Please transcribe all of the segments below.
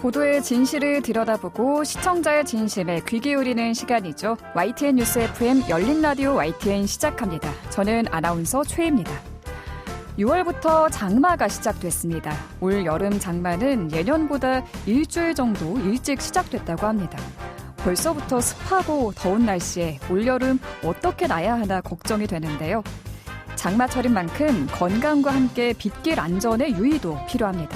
보도의 진실을 들여다보고 시청자의 진심에 귀 기울이는 시간이죠. YTN 뉴스 FM 열린 라디오 YTN 시작합니다. 저는 아나운서 최희입니다. 6월부터 장마가 시작됐습니다. 올 여름 장마는 예년보다 일주일 정도 일찍 시작됐다고 합니다. 벌써부터 습하고 더운 날씨에 올여름 어떻게 나야 하나 걱정이 되는데요. 장마철인 만큼 건강과 함께 빗길 안전의 유의도 필요합니다.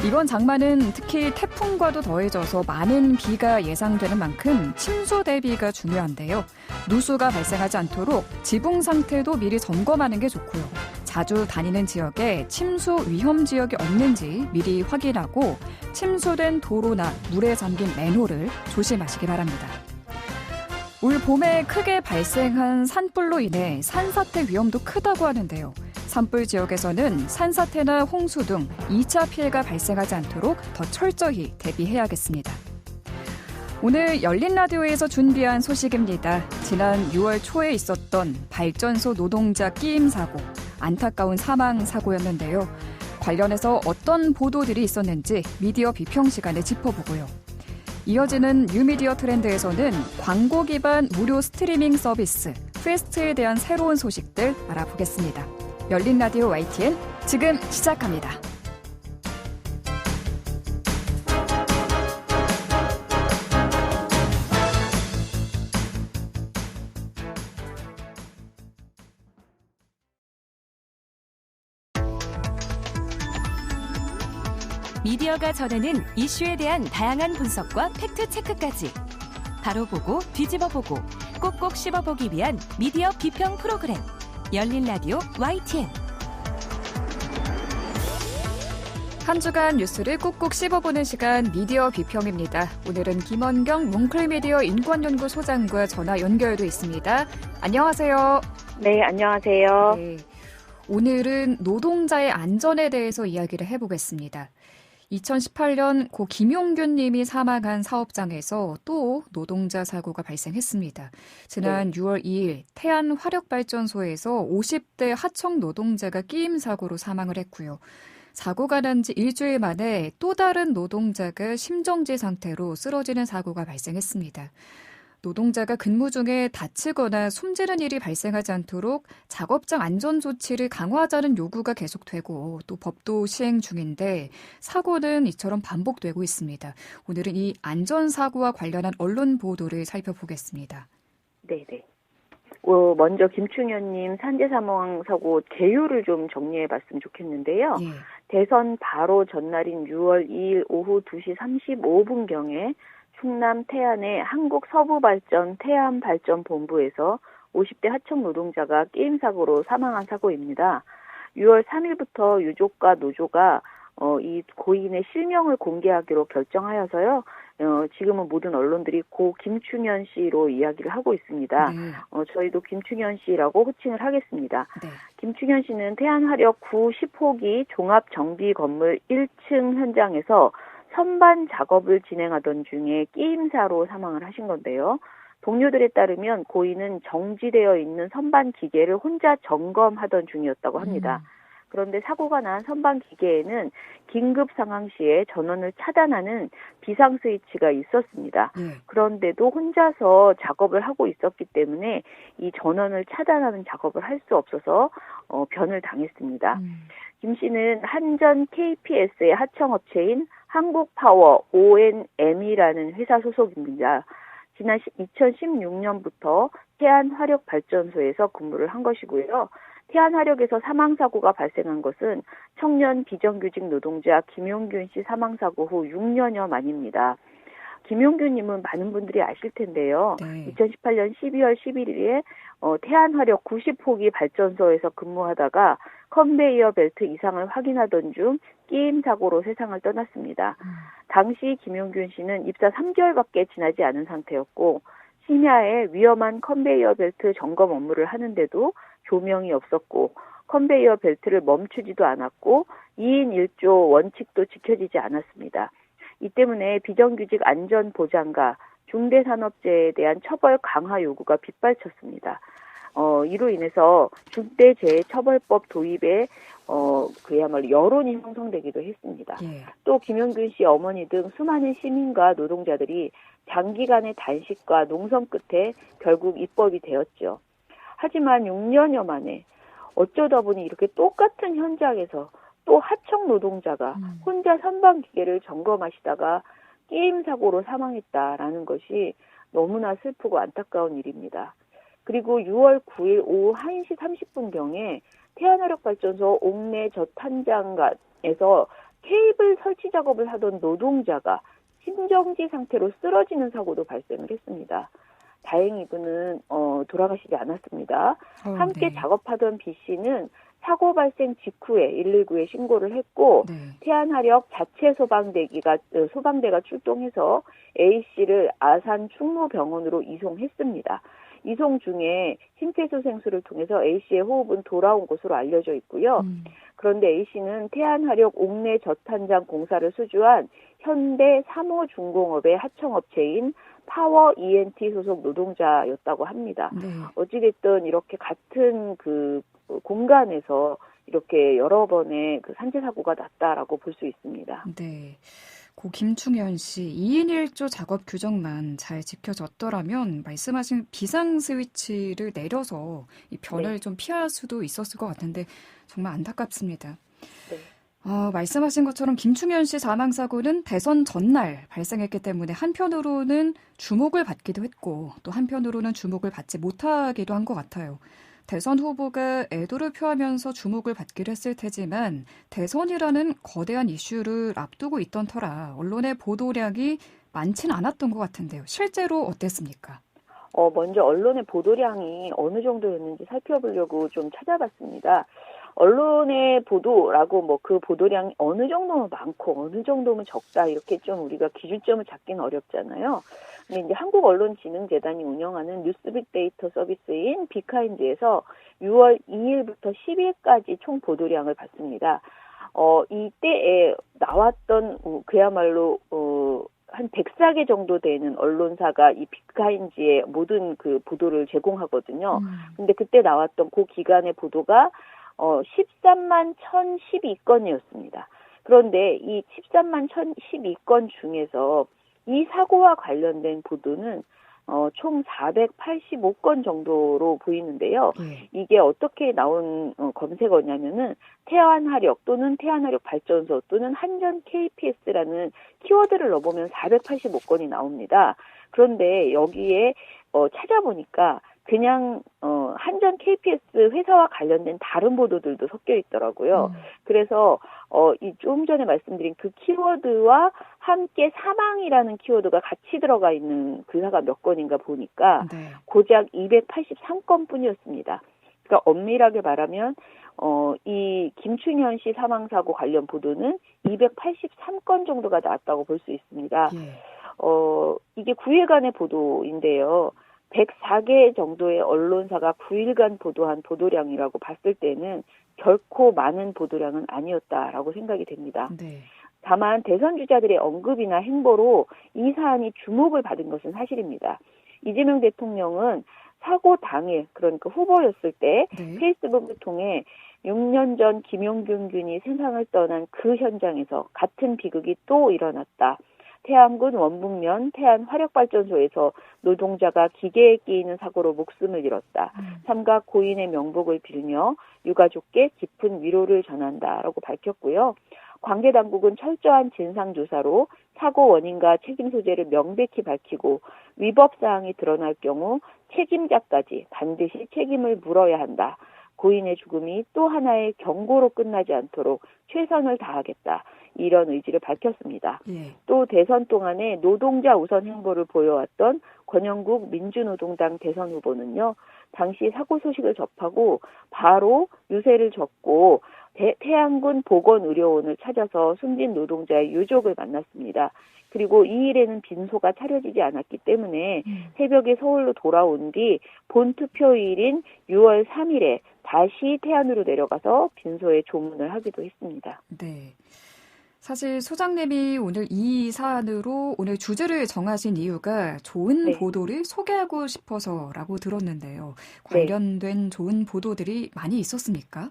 이번 장마는 특히 태풍과도 더해져서 많은 비가 예상되는 만큼 침수 대비가 중요한데요. 누수가 발생하지 않도록 지붕 상태도 미리 점검하는 게 좋고요. 자주 다니는 지역에 침수 위험 지역이 없는지 미리 확인하고 침수된 도로나 물에 잠긴 맨홀을 조심하시기 바랍니다. 올 봄에 크게 발생한 산불로 인해 산사태 위험도 크다고 하는데요. 산불 지역에서는 산사태나 홍수 등 2차 피해가 발생하지 않도록 더 철저히 대비해야겠습니다. 오늘 열린 라디오에서 준비한 소식입니다. 지난 6월 초에 있었던 발전소 노동자 끼임 사고, 안타까운 사망 사고였는데요. 관련해서 어떤 보도들이 있었는지 미디어 비평 시간에 짚어보고요. 이어지는 뉴미디어 트렌드에서는 광고 기반 무료 스트리밍 서비스 퀘스트에 대한 새로운 소식들 알아보겠습니다. 열린 라디오 YTN 지금 시작합니다. 미디어가 전하는 이슈에 대한 다양한 분석과 팩트체크까지 바로 보고 뒤집어보고 꼭꼭 씹어보기 위한 미디어 비평 프로그램 열린 라디오 YTN. 한 주간 뉴스를 꾹꾹 씹어보는 시간 미디어 비평입니다. 오늘은 김원경 뭉클미디어 인권연구소장과 전화 연결돼 있습니다. 안녕하세요. 네, 안녕하세요. 네, 오늘은 노동자의 안전에 대해서 이야기를 해보겠습니다. 2018년 고 김용균 님이 사망한 사업장에서 또 노동자 사고가 발생했습니다. 지난 6월 2일 태안화력발전소에서 50대 하청 노동자가 끼임 사고로 사망을 했고요. 사고가 난 지 일주일 만에 또 다른 노동자가 심정지 상태로 쓰러지는 사고가 발생했습니다. 노동자가 근무 중에 다치거나 숨지는 일이 발생하지 않도록 작업장 안전 조치를 강화하자는 요구가 계속되고 또 법도 시행 중인데 사고는 이처럼 반복되고 있습니다. 오늘은 이 안전사고와 관련한 언론 보도를 살펴보겠습니다. 네네. 먼저 김충현님 산재 사망 사고 개요를 좀 정리해봤으면 좋겠는데요. 예. 대선 바로 전날인 6월 2일 오후 2시 35분경에 충남 태안의 한국서부발전 태안발전본부에서 50대 하청 노동자가 끼임 사고로 사망한 사고입니다. 6월 3일부터 유족과 노조가 이 고인의 실명을 공개하기로 결정하여서요. 지금은 모든 언론들이 고 김충현 씨로 이야기를 하고 있습니다. 네. 저희도 김충현 씨라고 호칭을 하겠습니다. 네. 김충현 씨는 태안화력 9 10호기 종합정비건물 1층 현장에서 선반 작업을 진행하던 중에 끼임사로 사망을 하신 건데요. 동료들에 따르면 고인은 정지되어 있는 선반 기계를 혼자 점검하던 중이었다고 합니다. 그런데 사고가 난 선반 기계에는 긴급 상황 시에 전원을 차단하는 비상 스위치가 있었습니다. 그런데도 혼자서 작업을 하고 있었기 때문에 이 전원을 차단하는 작업을 할 수 없어서 변을 당했습니다. 김 씨는 한전 KPS의 하청업체인 한국파워 ONM이라는 회사 소속입니다. 지난 2016년부터 태안화력발전소에서 근무를 한 것이고요. 태안화력에서 사망사고가 발생한 것은 청년 비정규직 노동자 김용균 씨 사망사고 후 6년여 만입니다. 김용균님은 많은 분들이 아실 텐데요. 네. 2018년 12월 11일에 태안화력 90호기 발전소에서 근무하다가 컨베이어 벨트 이상을 확인하던 중 끼임 사고로 세상을 떠났습니다. 당시 김용균 씨는 입사 3개월밖에 지나지 않은 상태였고 심야에 위험한 컨베이어 벨트 점검 업무를 하는데도 조명이 없었고 컨베이어 벨트를 멈추지도 않았고 2인 1조 원칙도 지켜지지 않았습니다. 이 때문에 비정규직 안전보장과 중대산업재해에 대한 처벌 강화 요구가 빗발쳤습니다. 이로 인해서 중대재해처벌법 도입에 그야말로 여론이 형성되기도 했습니다. 예. 또 김용균 씨 어머니 등 수많은 시민과 노동자들이 장기간의 단식과 농성 끝에 결국 입법이 되었죠. 하지만 6년여 만에 어쩌다 보니 이렇게 똑같은 현장에서 또 하청 노동자가 혼자 선반 기계를 점검하시다가 게임 사고로 사망했다라는 것이 너무나 슬프고 안타까운 일입니다. 그리고 6월 9일 오후 1시 30분경에 태안화력발전소 옥내 젖한장에서 케이블 설치 작업을 하던 노동자가 심정지 상태로 쓰러지는 사고도 발생을 했습니다. 다행히 이분은 돌아가시지 않았습니다. 함께 네. 작업하던 B 씨는 사고 발생 직후에 119에 신고를 했고 네. 태안화력 자체 소방대가 출동해서 A 씨를 아산 충무병원으로 이송했습니다. 이송 중에 심폐소생술을 통해서 A 씨의 호흡은 돌아온 것으로 알려져 있고요. 그런데 A 씨는 태안화력 옥내 젖한장 공사를 수주한 현대 3호 중공업의 하청업체인 파워 ENT 소속 노동자였다고 합니다. 네. 어찌됐든 이렇게 같은 그 공간에서 이렇게 여러 번의 그 산재 사고가 났다라고 볼 수 있습니다. 네. 고 김충현 씨 2인 1조 작업 규정만 잘 지켜졌더라면 말씀하신 비상 스위치를 내려서 이 변을 네. 좀 피할 수도 있었을 것 같은데 정말 안타깝습니다. 네. 말씀하신 것처럼 김충현 씨 사망 사고는 대선 전날 발생했기 때문에 한편으로는 주목을 받기도 했고 또 한편으로는 주목을 받지 못하기도 한 것 같아요. 대선 후보가 애도를 표하면서 주목을 받기로 했을 테지만 대선이라는 거대한 이슈를 앞두고 있던 터라 언론의 보도량이 많지는 않았던 것 같은데요. 실제로 어땠습니까? 먼저 언론의 보도량이 어느 정도였는지 살펴보려고 좀 찾아봤습니다. 언론의 보도라고 그 보도량이 어느 정도면 많고 어느 정도면 적다 이렇게 좀 우리가 기준점을 잡기는 어렵잖아요. 근데 이제 한국언론진흥재단이 운영하는 뉴스 빅데이터 서비스인 비카인드에서 6월 2일부터 10일까지 총 보도량을 봤습니다. 이때에 나왔던 그야말로 한 104개 정도 되는 언론사가 이 빅카인드의 모든 그 보도를 제공하거든요. 근데 그때 나왔던 그 기간의 보도가 13만 1,012건이었습니다. 그런데 이 13만 1,012건 중에서 이 사고와 관련된 보도는 총 485건 정도로 보이는데요. 이게 어떻게 나온 검색어냐면은 태안화력 또는 태안화력 발전소 또는 한전 KPS라는 키워드를 넣어보면 485건이 나옵니다. 그런데 여기에 찾아보니까 그냥 한전 KPS 회사와 관련된 다른 보도들도 섞여 있더라고요. 그래서 이 좀 전에 말씀드린 그 키워드와 함께 사망이라는 키워드가 같이 들어가 있는 기사가 몇 건인가 보니까 네. 고작 283건뿐이었습니다. 그러니까 엄밀하게 말하면 이 김충현 씨 사망 사고 관련 보도는 283건 정도가 나왔다고 볼 수 있습니다. 이게 9일간의 보도인데요. 104개 정도의 언론사가 9일간 보도한 보도량이라고 봤을 때는 결코 많은 보도량은 아니었다라고 생각이 됩니다. 네. 다만 대선 주자들의 언급이나 행보로 이 사안이 주목을 받은 것은 사실입니다. 이재명 대통령은 사고 당일, 그러니까 후보였을 때 네. 페이스북을 통해 6년 전 김용균 군이 세상을 떠난 그 현장에서 같은 비극이 또 일어났다. 태안군 원북면 태안화력발전소에서 노동자가 기계에 끼이는 사고로 목숨을 잃었다. 삼가 고인의 명복을 빌며 유가족께 깊은 위로를 전한다라고 밝혔고요. 관계당국은 철저한 진상조사로 사고 원인과 책임 소재를 명백히 밝히고 위법사항이 드러날 경우 책임자까지 반드시 책임을 물어야 한다. 고인의 죽음이 또 하나의 경고로 끝나지 않도록 최선을 다하겠다. 이런 의지를 밝혔습니다. 또 대선 동안에 노동자 우선 행보를 보여왔던 권영국 민주노동당 대선 후보는요. 당시 사고 소식을 접하고 바로 유세를 졌고 태안군 보건의료원을 찾아서 숨진 노동자의 유족을 만났습니다. 그리고 이 일에는 빈소가 차려지지 않았기 때문에 새벽에 서울로 돌아온 뒤 본투표일인 6월 3일에 다시 태안으로 내려가서 빈소에 조문을 하기도 했습니다. 네. 사실 소장님이 오늘 이 사안으로 오늘 주제를 정하신 이유가 좋은 네. 보도를 소개하고 싶어서라고 들었는데요. 네. 관련된 좋은 보도들이 많이 있었습니까?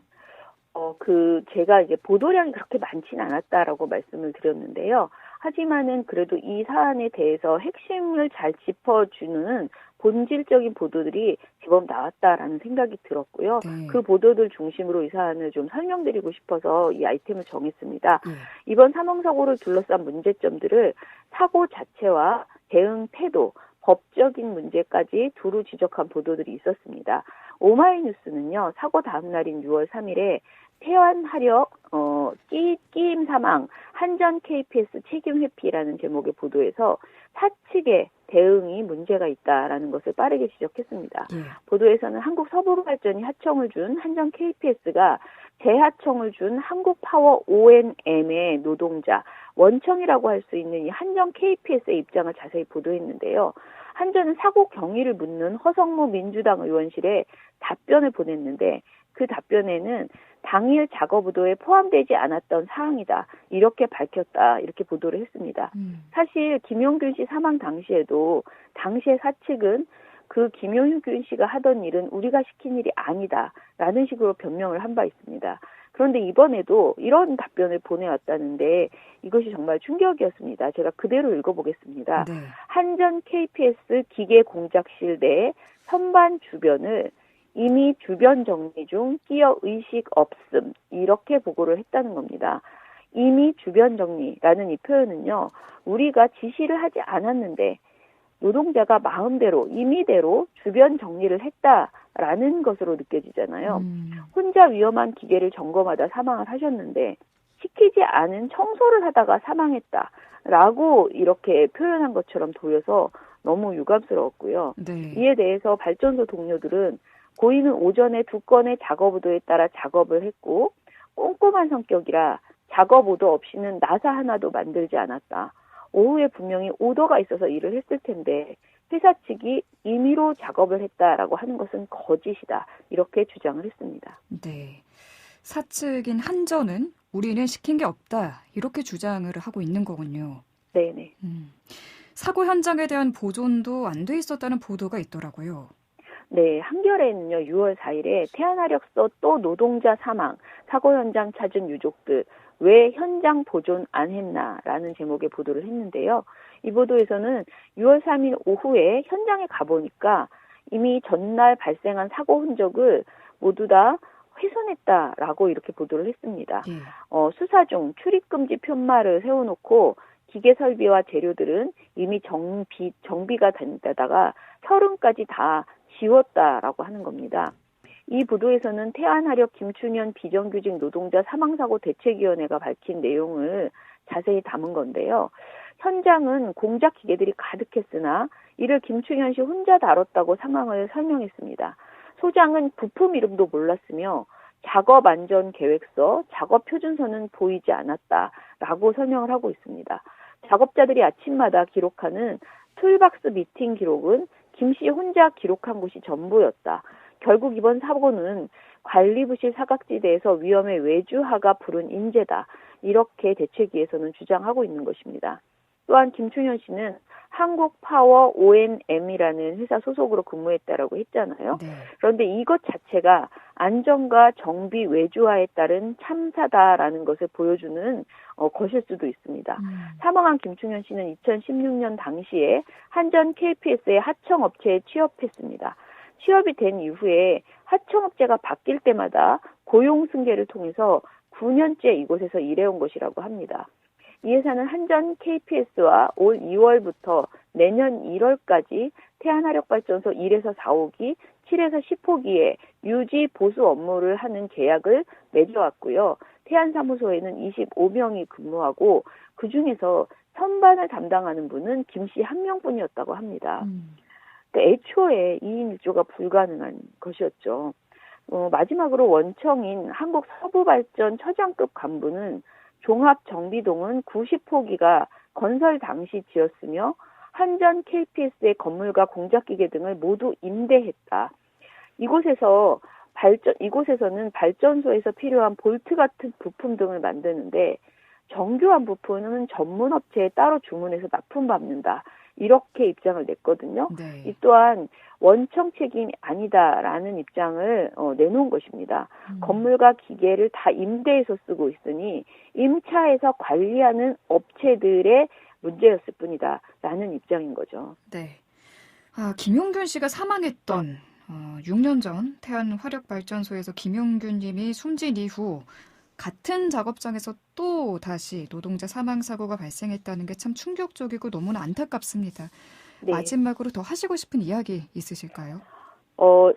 제가 이제 보도량이 그렇게 많지는 않았다라고 말씀을 드렸는데요. 하지만은 그래도 이 사안에 대해서 핵심을 잘 짚어주는 본질적인 보도들이 제법 나왔다라는 생각이 들었고요. 네. 그 보도들 중심으로 이 사안을 좀 설명드리고 싶어서 이 아이템을 정했습니다. 예. 이번 사망사고를 둘러싼 문제점들을 사고 자체와 대응 태도, 법적인 문제까지 두루 지적한 보도들이 있었습니다. 오마이뉴스는요, 사고 다음 날인 6월 3일에 태완하력 끼임 사망 한전 KPS 책임 회피라는 제목의 보도에서 사측의 대응이 문제가 있다라는 것을 빠르게 지적했습니다. 예. 보도에서는 한국서부발전이 하청을 준 한전 KPS가 재하청을 준 한국파워 O&M의 노동자 원청이라고 할 수 있는 이 한전 KPS의 입장을 자세히 보도했는데요. 한전은 사고 경위를 묻는 허성무 민주당 의원실에 답변을 보냈는데 그 답변에는 당일 작업 의도에 포함되지 않았던 사항이다. 이렇게 밝혔다. 이렇게 보도를 했습니다. 사실 김용균 씨 사망 당시에도 당시의 사측은 그 김용균 씨가 하던 일은 우리가 시킨 일이 아니다. 라는 식으로 변명을 한 바 있습니다. 그런데 이번에도 이런 답변을 보내왔다는데 이것이 정말 충격이었습니다. 제가 그대로 읽어보겠습니다. 네. 한전 KPS 기계 공작실 내 선반 주변을 이미 주변 정리 중 끼어 의식 없음 이렇게 보고를 했다는 겁니다. 이미 주변 정리라는 이 표현은요. 우리가 지시를 하지 않았는데 노동자가 마음대로 임의대로 주변 정리를 했다라는 것으로 느껴지잖아요. 혼자 위험한 기계를 점검하다 사망을 하셨는데 시키지 않은 청소를 하다가 사망했다라고 이렇게 표현한 것처럼 보여서 너무 유감스러웠고요. 네. 이에 대해서 발전소 동료들은 고인은 오전에 2건의 작업 의도에 따라 작업을 했고 꼼꼼한 성격이라 작업 의도 없이는 나사 하나도 만들지 않았다. 오후에 분명히 오더가 있어서 일을 했을 텐데 회사 측이 임의로 작업을 했다라고 하는 것은 거짓이다. 이렇게 주장을 했습니다. 네. 사측인 한전은 우리는 시킨 게 없다. 이렇게 주장을 하고 있는 거군요. 네네. 사고 현장에 대한 보존도 안 돼 있었다는 보도가 있더라고요. 네, 한겨레는요, 6월 4일에 태안화력서 또 노동자 사망, 사고 현장 찾은 유족들, 왜 현장 보존 안 했나라는 제목의 보도를 했는데요. 이 보도에서는 6월 3일 오후에 현장에 가보니까 이미 전날 발생한 사고 흔적을 모두 다 훼손했다라고 이렇게 보도를 했습니다. 예. 수사 중 출입금지 푯말을 세워놓고 기계 설비와 재료들은 이미 정비가 된 데다가 혈흔까지 다 지웠다라고 하는 겁니다. 이 보도에서는 태안화력 김충현 비정규직 노동자 사망사고 대책위원회가 밝힌 내용을 자세히 담은 건데요. 현장은 공작 기계들이 가득했으나 이를 김충현 씨 혼자 다뤘다고 상황을 설명했습니다. 소장은 부품 이름도 몰랐으며 작업 안전 계획서, 작업 표준서는 보이지 않았다라고 설명을 하고 있습니다. 작업자들이 아침마다 기록하는 툴박스 미팅 기록은 김 씨 혼자 기록한 곳이 전부였다. 결국 이번 사고는 관리부실 사각지대에서 위험에 외주하가 부른 인재다. 이렇게 대책위에서는 주장하고 있는 것입니다. 또한 김충현 씨는 한국파워 O&M이라는 회사 소속으로 근무했다라고 했잖아요. 네. 그런데 이것 자체가 안전과 정비 외주화에 따른 참사다라는 것을 보여주는 것일 수도 있습니다. 사망한 김충현 씨는 2016년 당시에 한전 KPS의 하청업체에 취업했습니다. 취업이 된 이후에 하청업체가 바뀔 때마다 고용승계를 통해서 9년째 이곳에서 일해온 것이라고 합니다. 이 회사는 한전 KPS와 올 2월부터 내년 1월까지 태안화력발전소 1에서 4호기, 7에서 10호기에 유지 보수 업무를 하는 계약을 맺어왔고요. 태안사무소에는 25명이 근무하고 그중에서 선반을 담당하는 분은 김 씨 한 명뿐이었다고 합니다. 그러니까 애초에 2인 1조가 불가능한 것이었죠. 마지막으로 원청인 한국서부발전 처장급 간부는 종합정비동은 90호기가 건설 당시 지었으며 한전 KPS의 건물과 공작기계 등을 모두 임대했다. 이곳에서는 발전소에서 필요한 볼트 같은 부품 등을 만드는데 정규한 부품은 전문 업체에 따로 주문해서 납품받는다. 이렇게 입장을 냈거든요. 네. 이 또한 원청 책임이 아니다라는 입장을 내놓은 것입니다. 건물과 기계를 다 임대해서 쓰고 있으니 임차해서 관리하는 업체들의 문제였을 뿐이다라는 입장인 거죠. 네. 김용균 씨가 사망했던 6년 전 태안화력발전소에서 김용균 님이 숨진 이후 같은 작업장에서 또 다시 노동자 사망 사고가 발생했다는 게 참 충격적이고 너무나 안타깝습니다. 네. 마지막으로 더 하시고 싶은 이야기 있으실까요?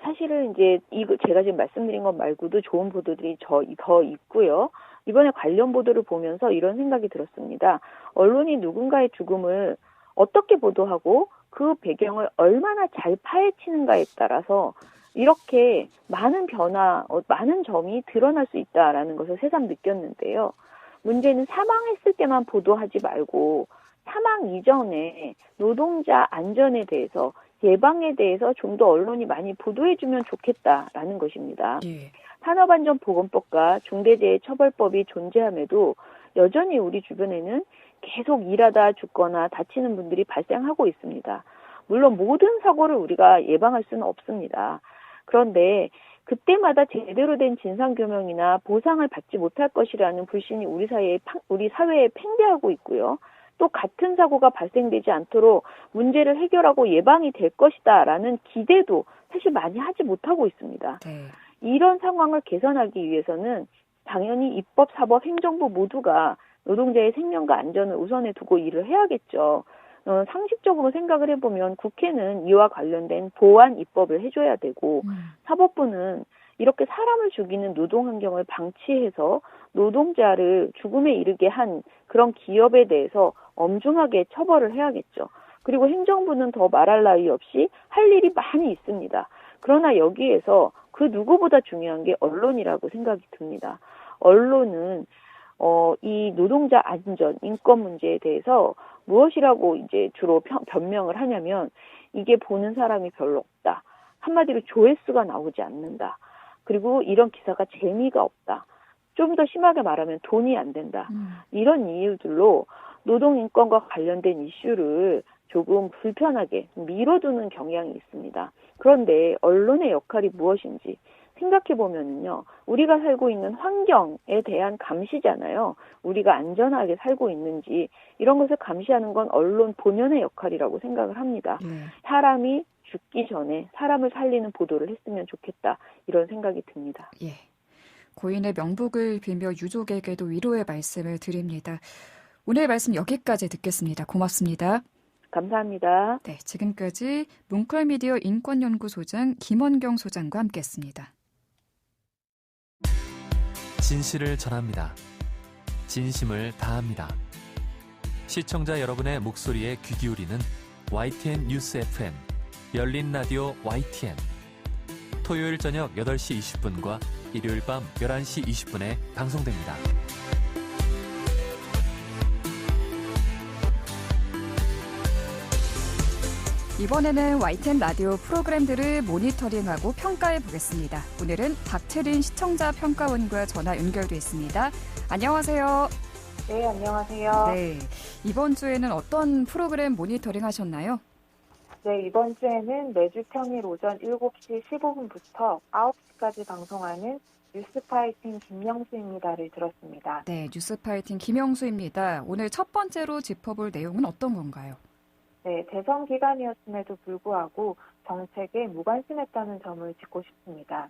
사실은 이제 이거 제가 지금 말씀드린 것 말고도 좋은 보도들이 더 있고요. 이번에 관련 보도를 보면서 이런 생각이 들었습니다. 언론이 누군가의 죽음을 어떻게 보도하고 그 배경을 얼마나 잘 파헤치는가에 따라서 이렇게 많은 변화, 많은 점이 드러날 수 있다라는 것을 새삼 느꼈는데요. 문제는 사망했을 때만 보도하지 말고 사망 이전에 노동자 안전에 대해서 예방에 대해서 좀 더 언론이 많이 보도해주면 좋겠다라는 것입니다. 예. 산업안전보건법과 중대재해처벌법이 존재함에도 여전히 우리 주변에는 계속 일하다 죽거나 다치는 분들이 발생하고 있습니다. 물론 모든 사고를 우리가 예방할 수는 없습니다. 그런데 그때마다 제대로 된 진상규명이나 보상을 받지 못할 것이라는 불신이 우리 사회에 팽배하고 있고요. 또 같은 사고가 발생되지 않도록 문제를 해결하고 예방이 될 것이다라는 기대도 사실 많이 하지 못하고 있습니다. 네. 이런 상황을 개선하기 위해서는 당연히 입법, 사법, 행정부 모두가 노동자의 생명과 안전을 우선에 두고 일을 해야겠죠. 상식적으로 생각을 해보면 국회는 이와 관련된 보완 입법을 해줘야 되고 사법부는 이렇게 사람을 죽이는 노동 환경을 방치해서 노동자를 죽음에 이르게 한 그런 기업에 대해서 엄중하게 처벌을 해야겠죠. 그리고 행정부는 더 말할 나위 없이 할 일이 많이 있습니다. 그러나 여기에서 그 누구보다 중요한 게 언론이라고 생각이 듭니다. 언론은 이 노동자 안전, 인권 문제에 대해서 무엇이라고 이제 주로 변명을 하냐면 이게 보는 사람이 별로 없다. 한마디로 조회수가 나오지 않는다. 그리고 이런 기사가 재미가 없다. 좀 더 심하게 말하면 돈이 안 된다. 이런 이유들로 노동인권과 관련된 이슈를 조금 불편하게 밀어두는 경향이 있습니다. 그런데 언론의 역할이 무엇인지 생각해보면요. 우리가 살고 있는 환경에 대한 감시잖아요. 우리가 안전하게 살고 있는지 이런 것을 감시하는 건 언론 본연의 역할이라고 생각을 합니다. 사람이 죽기 전에 사람을 살리는 보도를 했으면 좋겠다. 이런 생각이 듭니다. 예. 고인의 명복을 빌며 유족에게도 위로의 말씀을 드립니다. 오늘 말씀 여기까지 듣겠습니다. 고맙습니다. 감사합니다. 네, 지금까지 뭉클미디어 인권연구소장 김원경 소장과 함께했습니다. 진실을 전합니다. 진심을 다합니다. 시청자 여러분의 목소리에 귀 기울이는 YTN 뉴스 FM 열린 라디오 YTN 토요일 저녁 8시 20분과 일요일 밤 11시 20분에 방송됩니다. 이번에는 YTN 라디오 프로그램들을 모니터링하고 평가해 보겠습니다. 오늘은 박채린 시청자 평가원과 전화 연결돼 있습니다. 안녕하세요. 네, 안녕하세요. 네, 이번 주에는 어떤 프로그램 모니터링 하셨나요? 네, 이번 주에는 매주 평일 오전 7시 15분부터 9시까지 방송하는 뉴스파이팅 김영수입니다를 들었습니다. 네, 뉴스파이팅 김영수입니다. 오늘 첫 번째로 짚어볼 내용은 어떤 건가요? 네, 대선 기간이었음에도 불구하고 정책에 무관심했다는 점을 짚고 싶습니다.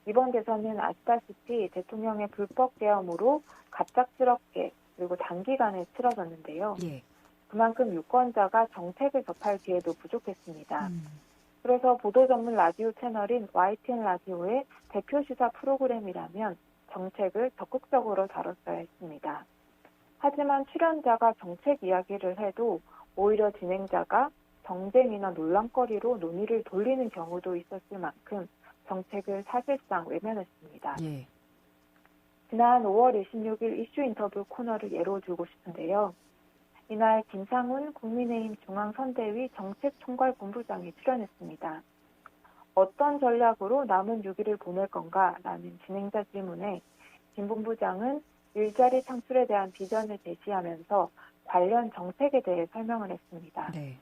이번 대선은 아시다시피 대통령의 불법 계엄으로 갑작스럽게 그리고 단기간에 치러졌는데요. 예. 그만큼 유권자가 정책을 접할 기회도 부족했습니다. 그래서 보도 전문 라디오 채널인 YTN 라디오의 대표 시사 프로그램이라면 정책을 적극적으로 다뤘어야 했습니다. 하지만 출연자가 정책 이야기를 해도 오히려 진행자가 정쟁이나 논란거리로 논의를 돌리는 경우도 있었을 만큼 정책을 사실상 외면했습니다. 예. 지난 5월 26일 이슈 인터뷰 코너를 예로 들고 싶은데요. 이날 김상훈 국민의힘 중앙선대위 정책총괄본부장이 출연했습니다. 어떤 전략으로 남은 6일을 보낼 건가 라는 진행자 질문에 김 본부장은 일자리 창출에 대한 비전을 제시하면서 관련 정책에 대해 설명을 했습니다. 네.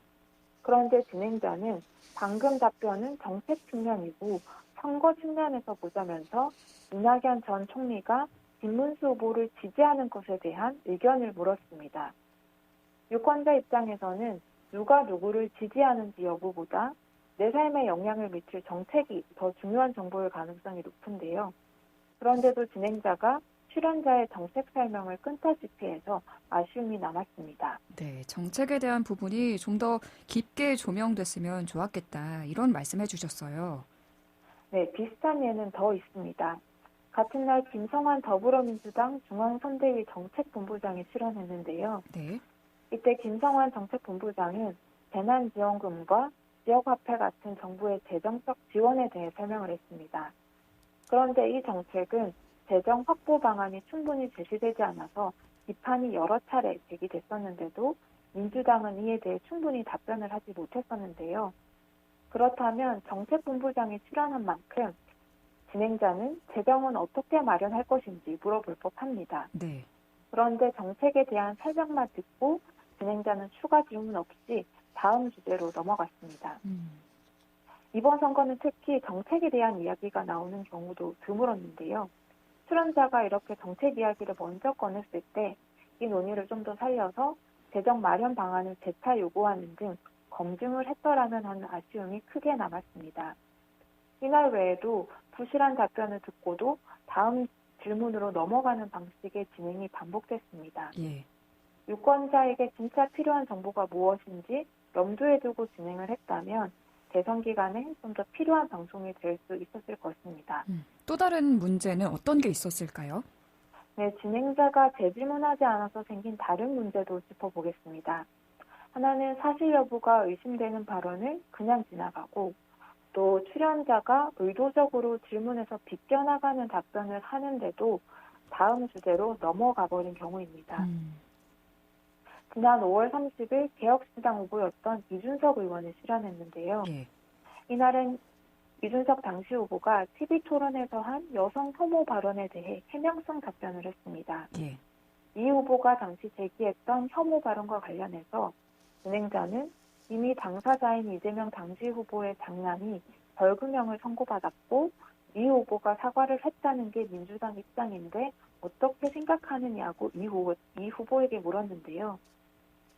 그런데 진행자는 방금 답변은 정책 측면이고 선거 측면에서 보자면서 이낙연 전 총리가 김문수 후보를 지지하는 것에 대한 의견을 물었습니다. 유권자 입장에서는 누가 누구를 지지하는지 여부보다 내 삶에 영향을 미칠 정책이 더 중요한 정보일 가능성이 높은데요. 그런데도 진행자가 출연자의 정책 설명을 끊다시피 해서 아쉬움이 남았습니다. 네, 정책에 대한 부분이 좀 더 깊게 조명됐으면 좋았겠다. 이런 말씀해 주셨어요. 네, 비슷한 예는 더 있습니다. 같은 날 김성환 더불어민주당 중앙선대위 정책본부장이 출연했는데요. 네. 이때 김성환 정책본부장은 재난지원금과 지역화폐 같은 정부의 재정적 지원에 대해 설명을 했습니다. 그런데 이 정책은 재정 확보 방안이 충분히 제시되지 않아서 비판이 여러 차례 제기됐었는데도 민주당은 이에 대해 충분히 답변을 하지 못했었는데요. 그렇다면 정책본부장이 출연한 만큼 진행자는 재정은 어떻게 마련할 것인지 물어볼 법합니다. 네. 그런데 정책에 대한 설명만 듣고 진행자는 추가 질문 없이 다음 주제로 넘어갔습니다. 이번 선거는 특히 정책에 대한 이야기가 나오는 경우도 드물었는데요. 출연자가 이렇게 정책 이야기를 먼저 꺼냈을 때 이 논의를 좀 더 살려서 재정 마련 방안을 재차 요구하는 등 검증을 했더라면 하는 아쉬움이 크게 남았습니다. 이날 외에도 부실한 답변을 듣고도 다음 질문으로 넘어가는 방식의 진행이 반복됐습니다. 예. 유권자에게 진짜 필요한 정보가 무엇인지 염두에 두고 진행을 했다면 대선 기간에 좀 더 필요한 방송이 될 수 있었을 것입니다. 또 다른 문제는 어떤 게 있었을까요? 네, 진행자가 재질문하지 않아서 생긴 다른 문제도 짚어보겠습니다. 하나는 사실 여부가 의심되는 발언을 그냥 지나가고 또 출연자가 의도적으로 질문에서 비껴나가는 답변을 하는데도 다음 주제로 넘어가 버린 경우입니다. 지난 5월 30일 개혁신당 후보였던 이준석 의원이 출연했는데요. 예. 이날은 이준석 당시 후보가 TV토론에서 한 여성 혐오 발언에 대해 해명성 답변을 했습니다. 예. 이 후보가 당시 제기했던 혐오 발언과 관련해서 진행자는 이미 당사자인 이재명 당시 후보의 장남이 벌금형을 선고받았고 이 후보가 사과를 했다는 게 민주당 입장인데 어떻게 생각하느냐고 이 후보에게 물었는데요.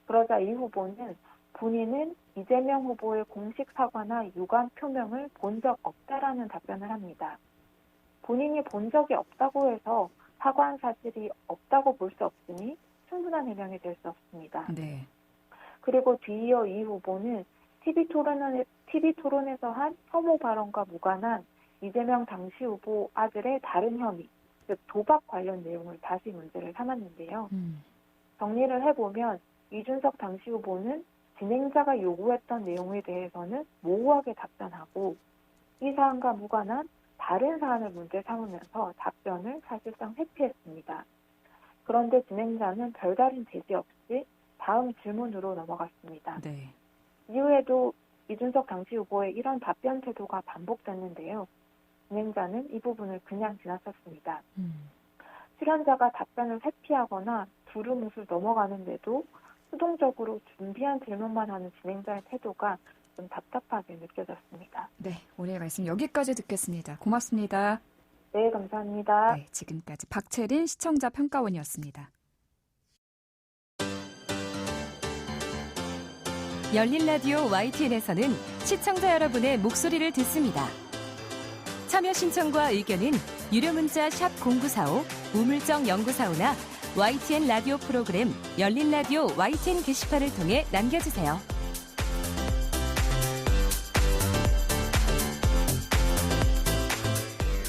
그러자 이 후보는 본인은 이재명 후보의 공식 사과나 유감 표명을 본 적 없다라는 답변을 합니다. 본인이 본 적이 없다고 해서 사과한 사실이 없다고 볼 수 없으니 충분한 해명이 될 수 없습니다. 네. 그리고 뒤이어 이 후보는 TV토론에서 한 혐오 발언과 무관한 이재명 당시 후보 아들의 다른 혐의, 즉 도박 관련 내용을 다시 문제를 삼았는데요. 정리를 해보면 이준석 당시 후보는 진행자가 요구했던 내용에 대해서는 모호하게 답변하고 이 사안과 무관한 다른 사안을 문제 삼으면서 답변을 사실상 회피했습니다. 그런데 진행자는 별다른 제지 없이 다음 질문으로 넘어갔습니다. 네. 이후에도 이준석 당시 후보의 이런 답변 태도가 반복됐는데요. 진행자는 이 부분을 그냥 지나쳤습니다. 출연자가 답변을 회피하거나 두루뭉술 넘어가는데도 수동적으로 준비한 질문만 하는 진행자의 태도가 좀 답답하게 느껴졌습니다. 네, 오늘 말씀 여기까지 듣겠습니다. 고맙습니다. 네, 감사합니다. 네, 지금까지 박채린 시청자 평가원이었습니다. 열린 라디오 YTN에서는 시청자 여러분의 목소리를 듣습니다. 참여 신청과 의견은 유료 문자 샵 0945, 우물정 0945나 YTN 라디오 프로그램 열린 라디오 YTN 게시판을 통해 남겨주세요.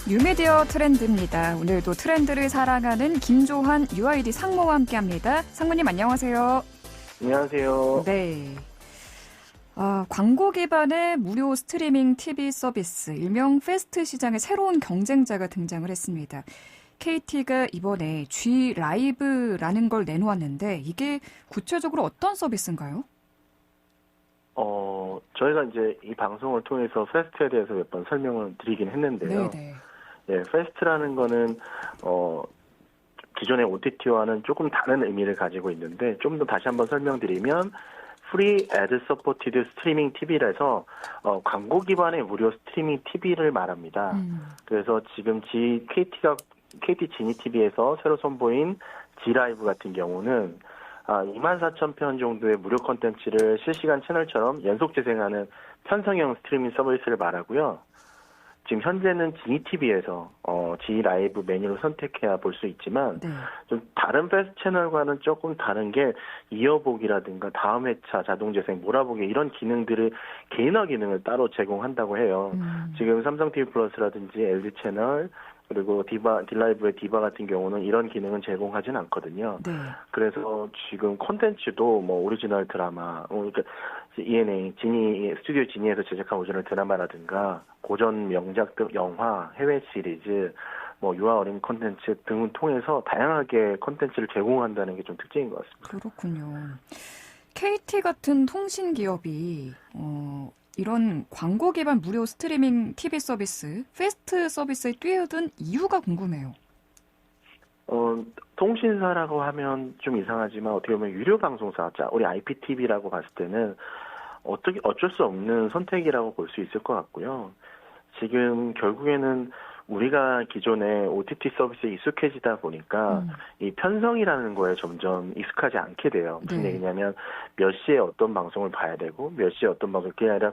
뉴미디어 트렌드입니다. 오늘도 트렌드를 사랑하는 김조한 UID 상무와 함께합니다. 상무님 안녕하세요. 안녕하세요. 네. 광고 기반의 무료 스트리밍 TV 서비스, 일명 패스트 시장에 새로운 경쟁자가 등장을 했습니다. KT가 이번에 G 라이브라는 걸 내놓았는데 이게 구체적으로 어떤 서비스인가요? 저희가 이제 이 방송을 통해서 패스트에 대해서 몇 번 설명을 드리긴 했는데요. 네네. 예, 패스트라는 거는 기존의 OTT와는 조금 다른 의미를 가지고 있는데 좀 더 다시 한번 설명드리면 Free Ad Supported Streaming TV라서 광고 기반의 무료 스트리밍 TV를 말합니다. 그래서 지금 KT 지니 TV에서 새로 선보인 G라이브 같은 경우는 24,000편 정도의 무료 콘텐츠를 실시간 채널처럼 연속 재생하는 편성형 스트리밍 서비스를 말하고요. 지금 현재는 지니TV에서 G라이브 메뉴로 선택해야 볼 수 있지만 네. 좀 다른 패스트 채널과는 조금 다른 게 이어보기라든가 다음 회차 자동 재생, 몰아보기 이런 기능들을 개인화 기능을 따로 제공한다고 해요. 지금 삼성 TV 플러스라든지 LG 채널 그리고 딜라이브의 디바 같은 경우는 이런 기능은 제공하진 않거든요. 네. 그래서 지금 콘텐츠도 뭐 오리지널 드라마, 그러니까 ENA, 스튜디오 지니에서 제작한 오리지널 드라마라든가 고전 명작 등 영화, 해외 시리즈, 뭐 유아 어린 콘텐츠 등을 통해서 다양하게 콘텐츠를 제공한다는 게 좀 특징인 것 같습니다. 그렇군요. KT 같은 통신 기업이 이런 광고 기반 무료 스트리밍 TV 서비스, 패스트 서비스에 뛰어든 이유가 궁금해요. 통신사라고 하면 좀 이상하지만 어떻게 보면 유료 방송사, 우리 IPTV라고 봤을 때는 어쩔 수 없는 선택이라고 볼 수 있을 것 같고요. 지금 결국에는 우리가 기존의 OTT 서비스에 익숙해지다 보니까 이 편성이라는 거에 점점 익숙하지 않게 돼요. 무슨 얘기냐면 몇 시에 어떤 방송을 봐야 되고 몇 시에 어떤 방송을 그게 아니라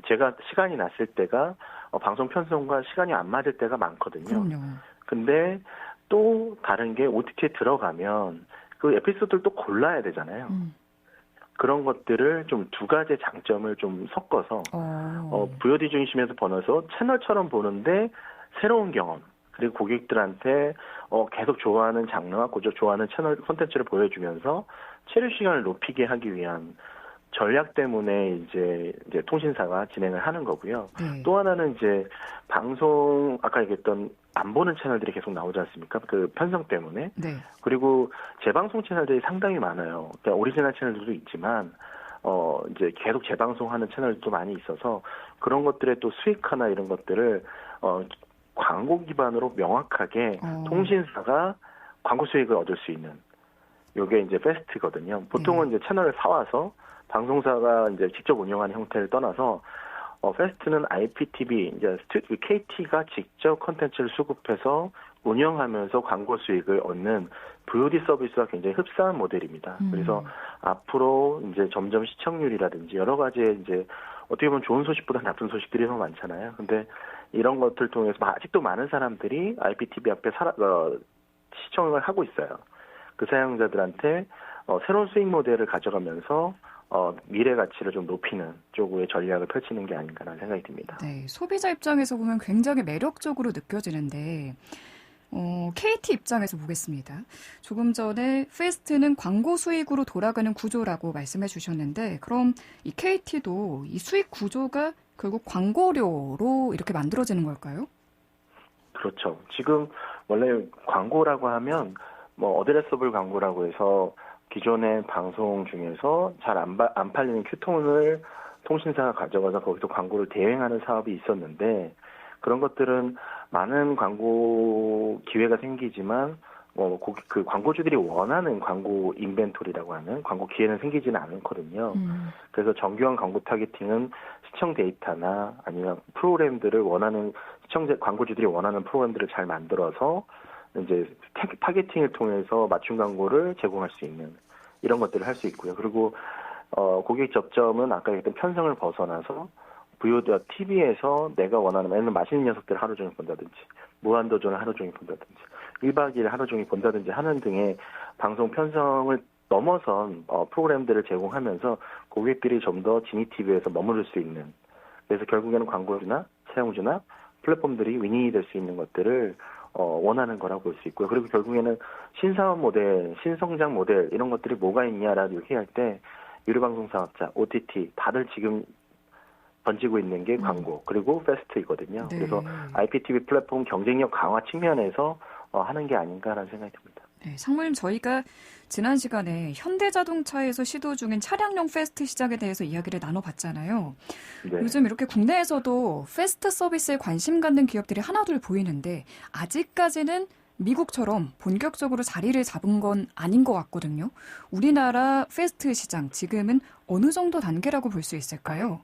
제가 시간이 났을 때가 방송 편성과 시간이 안 맞을 때가 많거든요. 그럼요. 근데 또 다른 게 OTT에 들어가면 그 에피소드를 또 골라야 되잖아요. 그런 것들을 좀 두 가지 장점을 좀 섞어서 VOD 중심에서 보면서 채널처럼 보는데 새로운 경험 그리고 고객들한테 계속 좋아하는 장르와 좋아하는 채널 콘텐츠를 보여주면서 체류 시간을 높이게 하기 위한 전략 때문에 이제 통신사가 진행을 하는 거고요. 또 하나는 이제 방송 아까 얘기했던 안 보는 채널들이 계속 나오지 않습니까? 그 편성 때문에. 네. 그리고 재방송 채널들이 상당히 많아요. 그러니까 오리지널 채널들도 있지만 이제 계속 재방송하는 채널도 많이 있어서 그런 것들의 또 수익화나 이런 것들을 광고 기반으로 명확하게 통신사가 광고 수익을 얻을 수 있는 요게 이제 패스트거든요. 보통은 이제 채널을 사와서 방송사가 이제 직접 운영하는 형태를 떠나서 패스트는 IPTV 이제 KT가 직접 콘텐츠를 수급해서 운영하면서 광고 수익을 얻는 VOD 서비스와 굉장히 흡사한 모델입니다. 그래서 앞으로 이제 점점 시청률이라든지 여러 가지의 이제 어떻게 보면 좋은 소식보다 나쁜 소식들이 너무 많잖아요. 근데 이런 것들 통해서 아직도 많은 사람들이 IPTV 앞에 시청을 하고 있어요. 그 사용자들한테 새로운 수익 모델을 가져가면서 미래 가치를 좀 높이는 쪽의 전략을 펼치는 게 아닌가라는 생각이 듭니다. 네, 소비자 입장에서 보면 굉장히 매력적으로 느껴지는데 KT 입장에서 보겠습니다. 조금 전에 패스트는 광고 수익으로 돌아가는 구조라고 말씀해 주셨는데 그럼 이 KT도 이 수익 구조가 결국 광고료로 이렇게 만들어지는 걸까요? 그렇죠. 지금 원래 광고라고 하면 뭐 어드레서블 광고라고 해서 기존의 방송 중에서 잘 안 팔리는 큐톤을 통신사가 가져가서 거기서 광고를 대행하는 사업이 있었는데 그런 것들은 많은 광고 기회가 생기지만 그 광고주들이 원하는 광고 인벤토리라고 하는 광고 기회는 생기지는 않거든요. 그래서 정교한 광고 타겟팅은 시청 데이터나 아니면 프로그램들을 원하는 광고주들이 원하는 프로그램들을 잘 만들어서 이제 타겟팅을 통해서 맞춤 광고를 제공할 수 있는 이런 것들을 할 수 있고요. 그리고 고객 접점은 아까 얘기했던 편성을 벗어나서 VOD, TV에서 내가 원하는 예를 들면 맛있는 녀석들을 하루 종일 본다든지 무한도전을 하루 종일 본다든지 1박 2일 하루 종일 본다든지 하는 등의 방송 편성을 넘어선 프로그램들을 제공하면서 고객들이 좀 더 지니TV에서 머무를 수 있는 그래서 결국에는 광고주나 사용주나 플랫폼들이 윈이 될 수 있는 것들을 원하는 거라고 볼 수 있고요. 그리고 결국에는 신사업 모델, 신성장 모델 이런 것들이 뭐가 있냐라고 얘기할 때 유료방송 사업자, OTT 다들 지금 던지고 있는 게 광고 그리고 패스트이거든요. 네. 그래서 IPTV 플랫폼 경쟁력 강화 측면에서 하는 게 아닌가라는 생각이 듭니다. 네, 상무님 저희가 지난 시간에 현대자동차에서 시도 중인 차량용 패스트 시장에 대해서 이야기를 나눠봤잖아요. 네. 요즘 이렇게 국내에서도 패스트 서비스에 관심 갖는 기업들이 하나둘 보이는데 아직까지는 미국처럼 본격적으로 자리를 잡은 건 아닌 것 같거든요. 우리나라 패스트 시장 지금은 어느 정도 단계라고 볼 수 있을까요?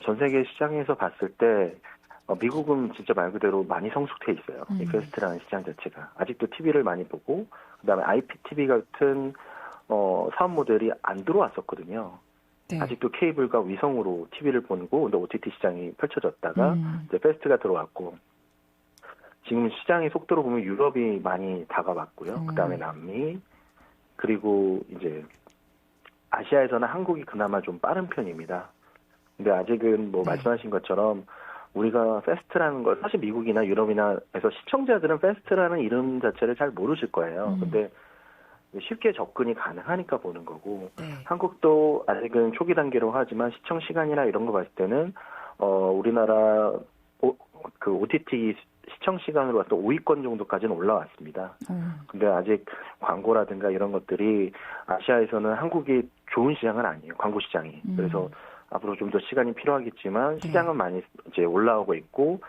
전 세계 시장에서 봤을 때 미국은 진짜 말 그대로 많이 성숙돼 있어요. 이 패스트라는 시장 자체가. 아직도 TV를 많이 보고 그다음에 IPTV 같은 사업 모델이 안 들어왔었거든요. 네. 아직도 케이블과 위성으로 TV를 보고 근데 OTT 시장이 펼쳐졌다가 이제 패스트가 들어왔고 지금 시장의 속도로 보면 유럽이 많이 다가왔고요. 그다음에 남미 그리고 이제 아시아에서는 한국이 그나마 좀 빠른 편입니다. 근데 아직은 뭐 말씀하신 것처럼 우리가 패스트라는 걸 사실 미국이나 유럽이나에서 시청자들은 패스트라는 이름 자체를 잘 모르실 거예요. 근데 쉽게 접근이 가능하니까 보는 거고 한국도 아직은 초기 단계로 하지만 시청 시간이나 이런 거 봤을 때는 우리나라 그 OTT 시청 시간으로 봤을 때 5위권 정도까지는 올라왔습니다. 근데 아직 광고라든가 이런 것들이 아시아에서는 한국이 좋은 시장은 아니에요. 광고 시장이. 그래서 앞으로 좀 더 시간이 필요하겠지만 시장은 많이 이제 올라오고 있고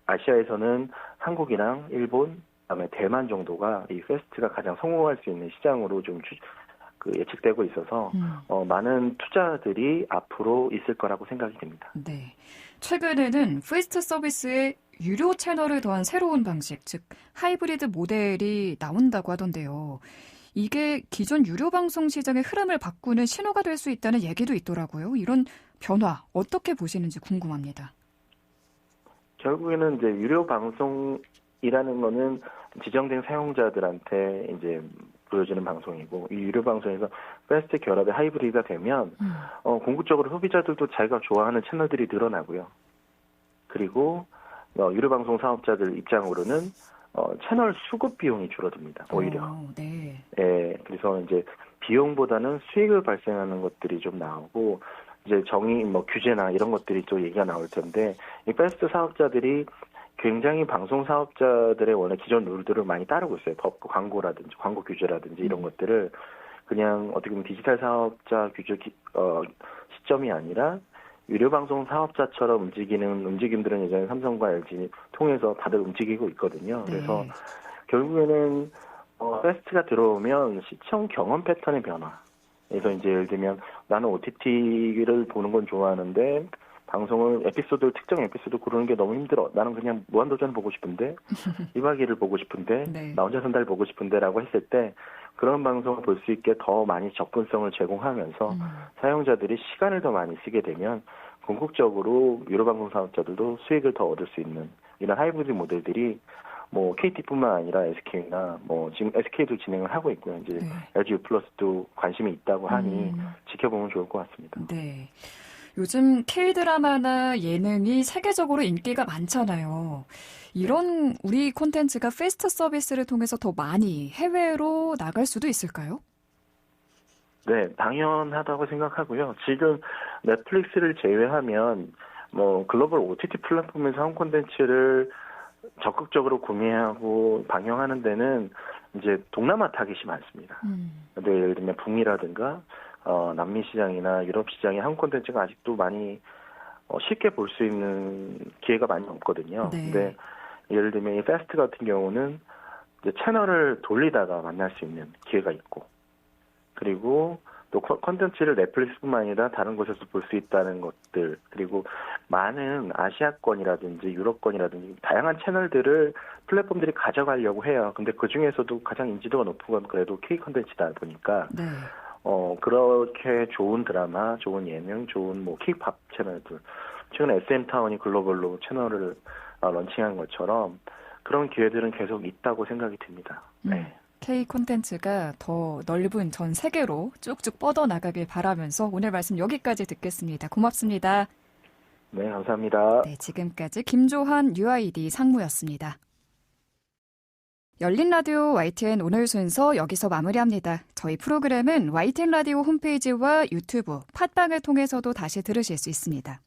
아시아에서는 한국이랑 일본, 그다음에 대만 정도가 이 패스트가 가장 성공할 수 있는 시장으로 좀 예측되고 있어서 많은 투자들이 앞으로 있을 거라고 생각이 됩니다. 네. 최근에는 패스트 서비스에 유료 채널을 더한 새로운 방식, 즉 하이브리드 모델이 나온다고 하던데요. 이게 기존 유료 방송 시장의 흐름을 바꾸는 신호가 될 수 있다는 얘기도 있더라고요. 이런 변화 어떻게 보시는지 궁금합니다. 결국에는 이제 유료 방송이라는 거는 지정된 사용자들한테 이제 보여지는 방송이고 이 유료 방송에서 패스트 결합의 하이브리드가 되면 궁극적으로 소비자들도 자기가 좋아하는 채널들이 늘어나고요. 그리고 유료 방송 사업자들 입장으로는 채널 수급 비용이 줄어듭니다. 오히려. 네. 예, 그래서 이제 비용보다는 수익을 발생하는 것들이 좀 나오고 이제 규제나 이런 것들이 또 얘기가 나올 텐데 이 패스트 사업자들이 굉장히 방송 사업자들의 원래 기존 룰들을 많이 따르고 있어요. 법, 광고라든지 광고 규제라든지 이런 것들을 그냥 어떻게 보면 디지털 사업자 규제 시점이 아니라 유료 방송 사업자처럼 움직이는 움직임들은 예전에 삼성과 LG 통해서 다들 움직이고 있거든요. 그래서 결국에는 패스트가 들어오면 시청 경험 패턴의 변화. 그래서 이제 예를 들면 나는 OTT를 보는 건 좋아하는데 방송을 특정 에피소드 고르는 게 너무 힘들어. 나는 그냥 무한도전 보고 싶은데 1박 2일을 보고 싶은데 나 혼자 산다를 보고 싶은데 라고 했을 때 그런 방송을 볼 수 있게 더 많이 접근성을 제공하면서 사용자들이 시간을 더 많이 쓰게 되면 궁극적으로 유료 방송 사업자들도 수익을 더 얻을 수 있는 이런 하이브리드 모델들이 뭐 KT뿐만 아니라 SK나 뭐 지금 SK도 진행을 하고 있고요. 이제 LG U+도 관심이 있다고 하니 지켜보면 좋을 것 같습니다. 네. 요즘 K-드라마나 예능이 세계적으로 인기가 많잖아요. 이런 우리 콘텐츠가 패스트 서비스를 통해서 더 많이 해외로 나갈 수도 있을까요? 네, 당연하다고 생각하고요. 지금 넷플릭스를 제외하면 뭐 글로벌 OTT 플랫폼에서 한 콘텐츠를 적극적으로 구매하고 방영하는 데는 이제 동남아 타깃이 많습니다. 근데 예를 들면 북미라든가 남미 시장이나 유럽 시장의 한국 콘텐츠가 아직도 많이 쉽게 볼 수 있는 기회가 많이 없거든요. 근데 예를 들면 이 패스트 같은 경우는 이제 채널을 돌리다가 만날 수 있는 기회가 있고 그리고 또 콘텐츠를 넷플릭스뿐만 아니라 다른 곳에서 볼 수 있다는 것들 그리고 많은 아시아권이라든지 유럽권이라든지 다양한 채널들을 플랫폼들이 가져가려고 해요. 근데 그중에서도 가장 인지도가 높은 건 그래도 K 콘텐츠다 보니까 그렇게 좋은 드라마, 좋은 예능, 좋은 뭐 K-팝 채널들 최근에 SM타운이 글로벌로 채널을 런칭한 것처럼 그런 기회들은 계속 있다고 생각이 듭니다. 네. K 콘텐츠가 더 넓은 전 세계로 쭉쭉 뻗어나가길 바라면서 오늘 말씀 여기까지 듣겠습니다. 고맙습니다. 네, 감사합니다. 네, 지금까지 김조한 UID 상무였습니다. 열린 라디오 YTN 오늘 순서 여기서 마무리합니다. 저희 프로그램은 YTN 라디오 홈페이지와 유튜브, 팟빵을 통해서도 다시 들으실 수 있습니다.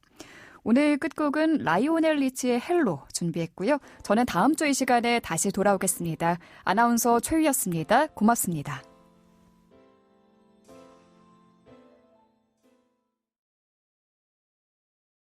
오늘 끝곡은 라이오넬 리치의 헬로 준비했고요. 저는 다음 주 이 시간에 다시 돌아오겠습니다. 아나운서 최유였습니다. 고맙습니다.